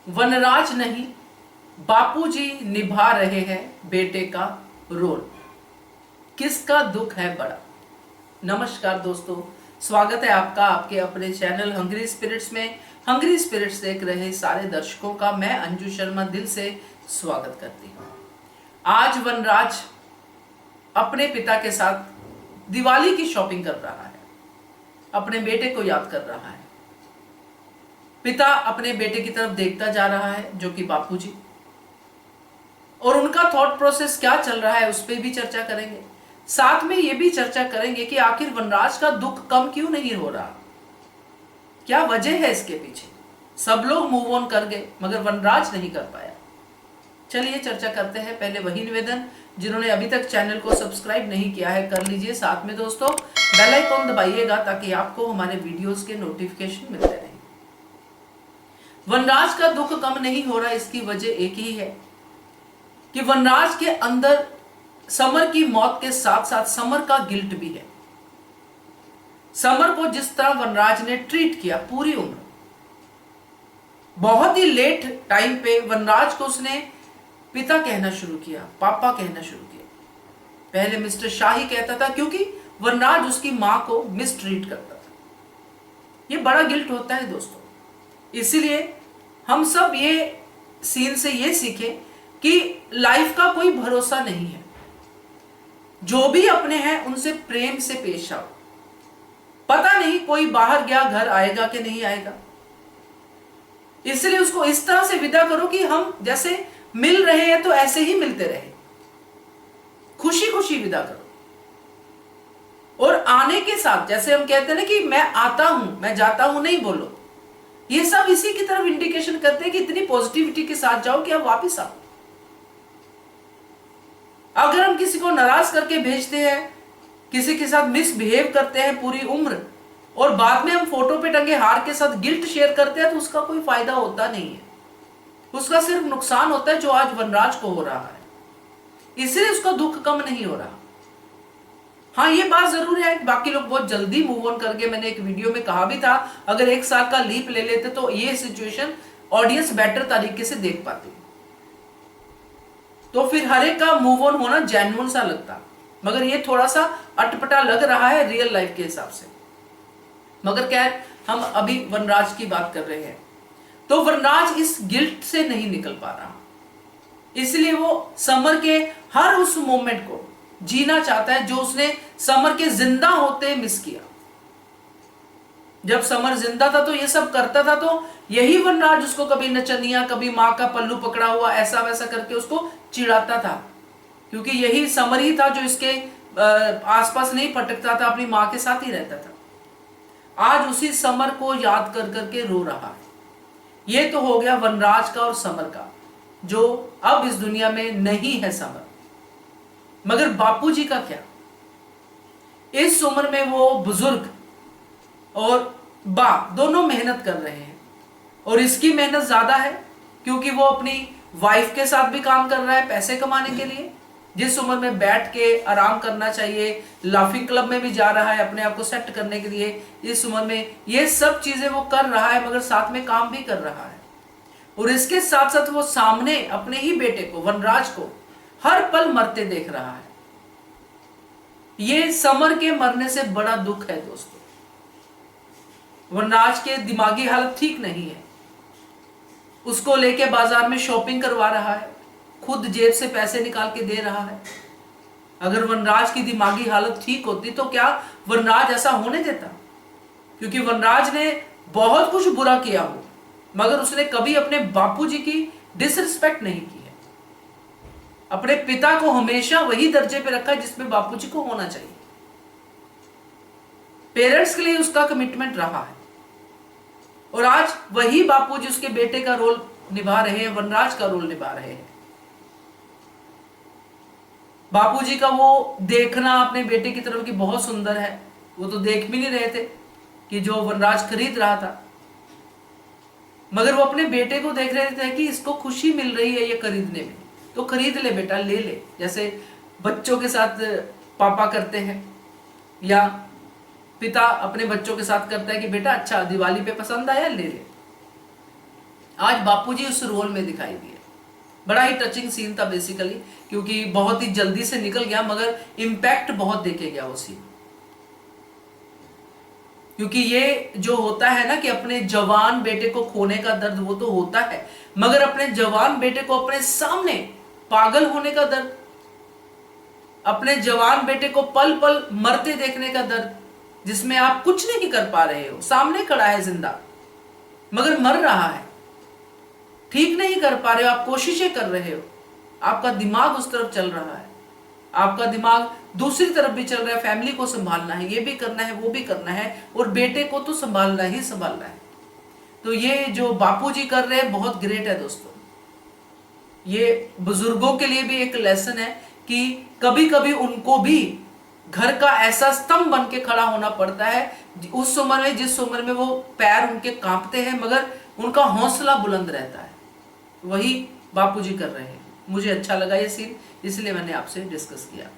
वनराज नहीं, बापूजी निभा रहे हैं बेटे का रोल। किसका दुख है बड़ा। नमस्कार दोस्तों, स्वागत है आपका आपके अपने चैनल हंग्री स्पिरिट्स में। हंग्री स्पिरिट्स देख रहे सारे दर्शकों का मैं अंजू शर्मा दिल से स्वागत करती हूँ। आज वनराज अपने पिता के साथ दिवाली की शॉपिंग कर रहा है, अपने बेटे को याद कर रहा है। पिता अपने बेटे की तरफ देखता जा रहा है जो कि बापूजी, और उनका थॉट प्रोसेस क्या चल रहा है उस पर भी चर्चा करेंगे। साथ में ये भी चर्चा करेंगे कि आखिर वनराज का दुख कम क्यों नहीं हो रहा, क्या वजह है इसके पीछे। सब लोग मूव ऑन कर गए मगर वनराज नहीं कर पाया। चलिए चर्चा करते हैं। पहले वही निवेदन, जिन्होंने अभी तक चैनल को सब्सक्राइब नहीं किया है कर लीजिए। साथ में दोस्तों बेल आइकॉन दबाइएगा ताकि आपको हमारे वीडियोस के नोटिफिकेशन मिलते रहे। वनराज का दुख कम नहीं हो रहा, इसकी वजह एक ही है कि वनराज के अंदर समर की मौत के साथ साथ समर का गिल्ट भी है। समर को जिस तरह वनराज ने ट्रीट किया पूरी उम्र, बहुत ही लेट टाइम पे वनराज को उसने पिता कहना शुरू किया, पापा कहना शुरू किया। पहले मिस्टर शाह ही कहता था क्योंकि वनराज उसकी मां को मिसट्रीट करता था। ये बड़ा गिल्ट होता है दोस्तों। इसीलिए हम सब ये सीन से ये सीखें कि लाइफ का कोई भरोसा नहीं है। जो भी अपने हैं उनसे प्रेम से पेश आओ। पता नहीं कोई बाहर गया घर आएगा कि नहीं आएगा, इसलिए उसको इस तरह से विदा करो कि हम जैसे मिल रहे हैं तो ऐसे ही मिलते रहे। खुशी खुशी विदा करो। और आने के साथ जैसे हम कहते हैं ना कि मैं आता हूं मैं जाता हूं नहीं बोलो, ये सब इसी की तरफ इंडिकेशन करते हैं कि इतनी पॉजिटिविटी के साथ जाओ कि आप वापस आओ। अगर हम किसी को नाराज करके भेजते हैं, किसी के साथ मिसबिहेव करते हैं पूरी उम्र, और बाद में हम फोटो पे टंगे हार के साथ गिल्ट शेयर करते हैं, तो उसका कोई फायदा होता नहीं है। उसका सिर्फ नुकसान होता है जो आज वनराज को हो रहा है। इसलिए उसका दुख कम नहीं हो रहा। हाँ, ये बात जरूर है, बाकी लोग बहुत जल्दी मूव ऑन करके, मैंने एक वीडियो में कहा भी था, अगर 1 साल का लीप ले लेते तो ये सिचुएशन ऑडियंस बेटर तरीके से देख पाती, तो फिर हर एक का मूव ऑन होना जेन्युइन सा लगता। मगर ये थोड़ा सा अटपटा लग रहा है रियल लाइफ के हिसाब से। मगर खैर, हम अभी वनराज की बात कर रहे हैं। तो वनराज इस गिल्ट से नहीं निकल पा रहा, इसलिए वो समर के हर उस मोमेंट को जीना चाहता है जो उसने समर के जिंदा होते मिस किया। जब समर जिंदा था तो ये सब करता था, तो यही वनराज उसको कभी नचनिया, कभी माँ का पल्लू पकड़ा हुआ, ऐसा वैसा करके उसको चिढ़ाता था, क्योंकि यही समर ही था जो इसके आसपास नहीं भटकता था, अपनी माँ के साथ ही रहता था। आज उसी समर को याद कर करके रो रहा है। ये तो हो गया वनराज का और समर का, जो अब इस दुनिया में नहीं है समर। मगर बापूजी का क्या। इस उम्र में वो बुजुर्ग और बा दोनों मेहनत कर रहे हैं, और इसकी मेहनत ज्यादा है क्योंकि वो अपनी वाइफ के साथ भी काम कर रहा है पैसे कमाने के लिए। जिस उम्र में बैठ के आराम करना चाहिए, लाफिंग क्लब में भी जा रहा है अपने आप को सेट करने के लिए, इस उम्र में ये सब चीजें वो कर रहा है, मगर साथ में काम भी कर रहा है। और इसके साथ साथ वो सामने अपने ही बेटे को, वनराज को, हर पल मरते देख रहा है। ये समर के मरने से बड़ा दुख है दोस्तों। वनराज के दिमागी हालत ठीक नहीं है। उसको लेके बाजार में शॉपिंग करवा रहा है, खुद जेब से पैसे निकाल के दे रहा है। अगर वनराज की दिमागी हालत ठीक होती तो क्या वनराज ऐसा होने देता? क्योंकि वनराज ने बहुत कुछ बुरा किया हो, मगर उसने कभी अपने बापूजी की डिसरिस्पेक्ट नहीं की है। अपने पिता को हमेशा वही दर्जे पे रखा है जिसमें बापूजी को होना चाहिए। पेरेंट्स के लिए उसका कमिटमेंट रहा है, और आज वही बापूजी उसके बेटे का रोल निभा रहे हैं, वनराज का रोल निभा रहे हैं। बापूजी का वो देखना अपने बेटे की तरफ की बहुत सुंदर है। वो तो देख भी नहीं रहे थे कि जो वनराज खरीद रहा था, मगर वो अपने बेटे को देख रहे थे कि इसको खुशी मिल रही है ये खरीदने में, तो खरीद ले बेटा, ले ले। जैसे बच्चों के साथ पापा करते हैं, या पिता अपने बच्चों के साथ करता है कि बेटा अच्छा दिवाली पे पसंद आया ले ले। आज बापूजी उस रोल में दिखाई दिए। बड़ा ही टचिंग सीन था बेसिकली, क्योंकि बहुत ही जल्दी से निकल गया मगर इम्पैक्ट बहुत देखे गया वो सीन। क्योंकि ये जो होता है ना कि अपने जवान बेटे को खोने का दर्द वो तो होता है, मगर अपने जवान बेटे को अपने सामने पागल होने का दर्द, अपने जवान बेटे को पल पल मरते देखने का दर्द, जिसमें आप कुछ नहीं कर पा रहे हो, सामने खड़ा है जिंदा मगर मर रहा है, ठीक नहीं कर पा रहे हो, आप कोशिशें कर रहे हो, आपका दिमाग उस तरफ चल रहा है, आपका दिमाग दूसरी तरफ भी चल रहा है, फैमिली को संभालना है, ये भी करना है, वो भी करना है, और बेटे को तो संभालना ही संभालना है। तो ये जो बापूजी कर रहे हैं बहुत ग्रेट है दोस्तों। ये बुजुर्गों के लिए भी एक लेसन है कि कभी कभी उनको भी घर का ऐसा स्तंभ बन के खड़ा होना पड़ता है उस उम्र में, जिस उम्र में वो पैर उनके कांपते हैं मगर उनका हौसला बुलंद रहता है। वही बापूजी कर रहे हैं। मुझे अच्छा लगा ये सीन, इसलिए मैंने आपसे डिस्कस किया।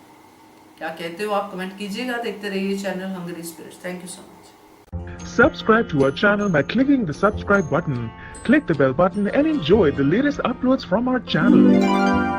क्या कहते हो आप कमेंट कीजिएगा। देखते रहिए channel Hungry Spirits. Thank you so much. Subscribe to our channel by clicking the subscribe button. Click the bell button and enjoy the latest uploads from our channel.